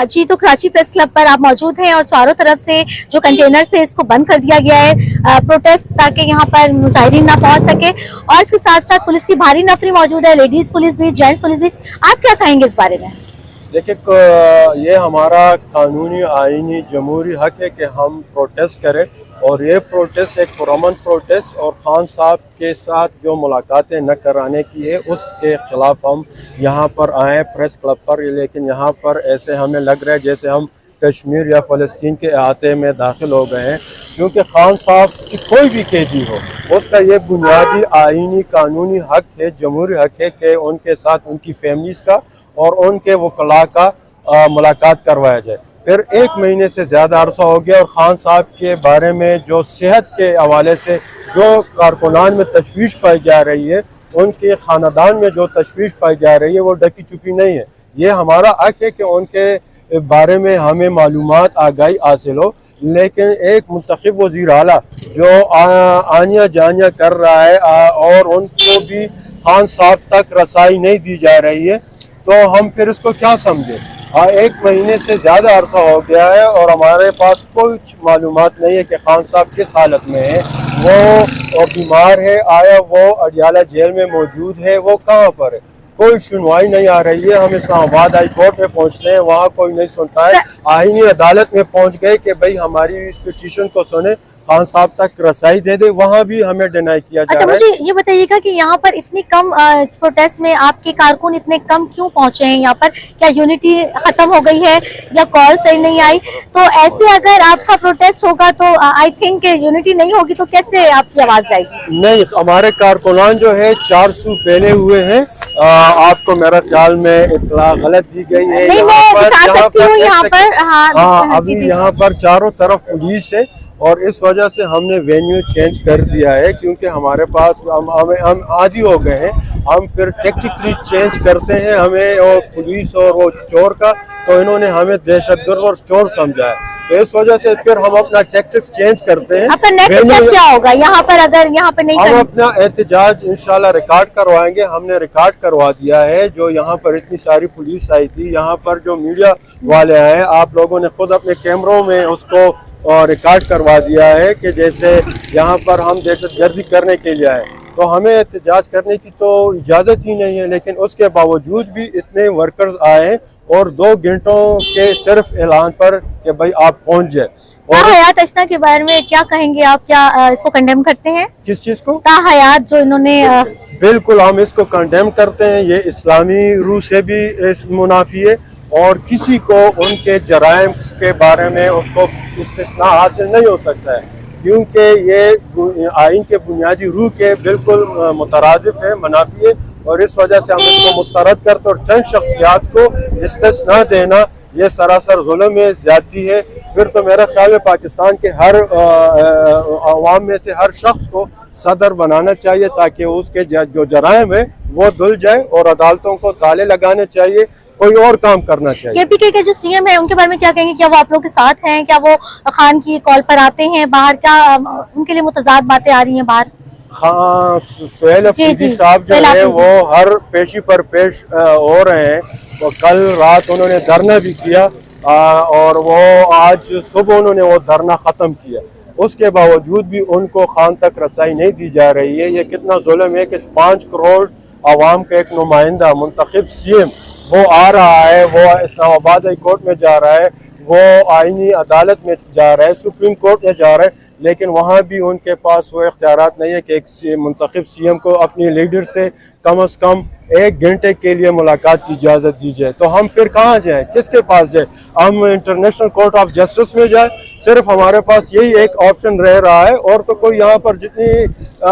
जी, तो Karachi press club पर आप मौजूद हैं और चारों तरफ से जो कंटेनर से इसको बंद कर दिया गया है प्रोटेस्ट, ताकि यहाँ पर मुजाहिरीन ना पहुँच सके। और इसके साथ साथ पुलिस की भारी नफरी मौजूद है, लेडीज पुलिस भी, जेंट्स पुलिस भी। आप क्या कहेंगे इस बारे में? देखिए, ये हमारा कानूनी आईनी जमहूरी हक है कि हम प्रोटेस्ट करें, और ये प्रोटेस्ट एक पुरअमन प्रोटेस्ट और खान साहब के साथ जो मुलाकातें न कराने की है उसके ख़िलाफ़ हम यहाँ पर आए प्रेस क्लब पर। लेकिन यहाँ पर ऐसे हमें लग रहा है जैसे हम कश्मीर या फ़लस्तीन के अहाते में दाखिल हो गए हैं, क्योंकि खान साहब की कोई भी कैदी हो उसका ये बुनियादी आईनी कानूनी हक है, जमहूरी हक है कि उनके साथ उनकी फैमिलीज़ का और उनके वकला का मुलाकात करवाया जाए। फिर 1 महीने से ज़्यादा अरसा हो गया और ख़ान साहब के बारे में जो सेहत के हवाले से जो कारकुनान में तशवीश पाई जा रही है, उनके ख़ानदान में जो तशवीश पाई जा रही है वो ढकी चुकी नहीं है। ये हमारा हक है कि उनके बारे में हमें मालूमात आगाही हासिल हो। लेकिन एक मुंतखब वज़ीर आला जो आनिया जानिया कर रहा है और उनको भी खान साहब तक रसाई नहीं दी जा रही है, तो हम फिर इसको क्या समझें। 1 महीने से ज़्यादा अरसा हो गया है और हमारे पास कोई मालूमात नहीं है कि खान साहब किस हालत में है, वो बीमार है, आया वो अडियाला जेल में मौजूद है, वो कहाँ पर है, कोई सुनवाई नहीं आ रही है। हम इस्लामाबाद हाई कोर्ट में पहुँचते हैं, वहाँ कोई नहीं सुनता है। आईनी अदालत में पहुँच गए कि भाई हमारी इस पिटीशन को सुने, खान साहब तक रसाई दे दे, वहाँ भी हमें डिनाई किया जा रहा है। मुझे ये बताइएगा कि यहाँ पर इतनी कम प्रोटेस्ट में आपके कारकुन इतने कम क्यों पहुँचे हैं यहाँ पर? क्या यूनिटी खत्म हो गई है या कॉल सही नहीं आई? तो ऐसे अगर आपका प्रोटेस्ट होगा तो आई थिंक यूनिटी नहीं होगी, तो कैसे आपकी आवाज जाएगी? नहीं, हमारे कारकुनान जो है 400 पहले हुए हैं। आपको मेरा ख्याल में इत्तला गलत दी गई है। नहीं, मैं बता सकती हूँ यहाँ पर। हाँ, अभी यहाँ पर चारों तरफ पुलिस है और इस वजह से हमने वेन्यू चेंज कर दिया है, क्योंकि हमारे पास हम आदी हो गए हैं। हम फिर टेक्टिकली चेंज करते हैं हमें, और पुलिस और वो चोर का, तो इन्होंने हमें दहशतगर्द और चोर समझा है, तो इस वजह से फिर हम अपना टैक्टिक्स चेंज करते हैं। आपका नेक्स्ट स्टेप क्या होगा यहाँ पर अगर यहाँ पर नहीं? हम अपना एहतजाज इंशाल्लाह रिकॉर्ड करवाएंगे। हमने रिकॉर्ड करवा दिया है। जो यहाँ पर इतनी सारी पुलिस आई थी, यहाँ पर जो मीडिया वाले आए, आप लोगों ने खुद अपने कैमरों में उसको रिकॉर्ड करवा दिया है कि जैसे यहाँ पर हम दहशतगर्दी करने के लिए आए, तो हमें एहतजाज करने की तो इजाज़त ही नहीं है। लेकिन उसके बावजूद भी इतने वर्कर्स आए हैं और 2 घंटों के सिर्फ ऐलान पर कि भाई आप पहुँच जाए। और हयात अशना के बारे में क्या कहेंगे आप? क्या इसको कंडेम करते हैं? किस चीज़ को? हयात जो इन्होंने बिल्कुल हम इसको कंडेम करते हैं। ये इस्लामी रूह से भी मुनाफी है और किसी को उनके जराइम के बारे में उसको इस्तिस्ना हासिल नहीं हो सकता है, क्योंकि ये आइन के बुनियादी रूह के बिल्कुल मुतरादिफ है, मुनाफी है, और इस वजह से हम इसको मुस्तरद करते और चंद शख्सियात को इस्तिस्ना देना ये सरासर जुल्म है, ज़्यादती है। फिर तो मेरा ख्याल है पाकिस्तान के हर अवाम में से हर शख्स को सदर बनाना चाहिए, ताकि उसके जो जराइम है वो धुल जाए और अदालतों को ताले लगाने चाहिए, कोई और काम करना चाहिए। केपीके के जो सीएम है उनके बारे में क्या कहेंगे? क्या वो आप लोगों के साथ हैं? क्या वो खान की कॉल पर आते हैं बाहर? क्या उनके लिए मुतजाद बातें आ रही हैं बाहर? हाँ, सुहेल अफरीदी साहब जो है वो हर पेशी पर पेश हो रहे हैं। तो कल रात उन्होंने धरना भी किया और वो आज सुबह उन्होंने वो धरना ख़त्म किया। उसके बावजूद भी उनको खान तक रसाई नहीं दी जा रही है। ये कितना जुल्म है कि 5 करोड़ आवाम का एक नुमाइंदा मुंतखब सीएम वो आ रहा है, वो इस्लामाबाद हाई कोर्ट में जा रहा है, वो आईनी अदालत में जा रहा है, सुप्रीम कोर्ट में जा रहा है, लेकिन वहाँ भी उनके पास वो इख्तियारात नहीं है कि एक मुंतखब सीएम को अपनी लीडर से कम से कम 1 घंटे के लिए मुलाकात की इजाज़त दी जाए। तो हम फिर कहाँ जाएँ, किसके पास जाए? हम इंटरनेशनल कोर्ट ऑफ जस्टिस में जाए? सिर्फ हमारे पास यही एक ऑप्शन रह रहा है, और तो कोई यहाँ पर जितनी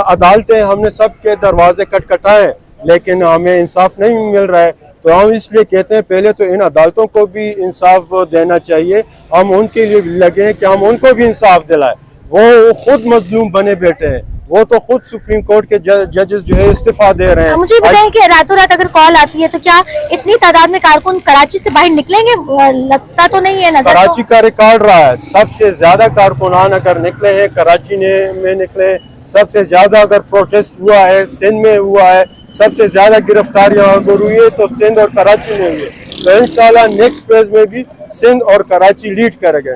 अदालतें हमने सब के दरवाजे खटखटाए लेकिन हमें इंसाफ नहीं मिल रहा है। तो हम इसलिए कहते हैं पहले तो इन अदालतों को भी इंसाफ देना चाहिए। हम उनके लिए लगे हैं कि हम उनको भी इंसाफ दिलाएं। वो खुद मजलूम बने बैठे हैं, वो तो खुद सुप्रीम कोर्ट के जजेस जो है इस्तीफा दे रहे हैं। मुझे बताएं कि रातों रात अगर कॉल आती है तो क्या इतनी तादाद में कारकुन कराची से बाहर निकलेंगे? लगता तो नहीं है। नजर कराची का रिकॉर्ड रहा है, सबसे ज्यादा कारकुनान अगर निकले हैं कराची में निकले। सबसे ज्यादा अगर प्रोटेस्ट हुआ है सिंध में हुआ है, सबसे ज्यादा गिरफ्तारियां अगर हुई है तो सिंध और कराची में हुई है। तो इंशाल्लाह नेक्स्ट फेज में भी سندھ اور کراچی لیڈ کرے گا.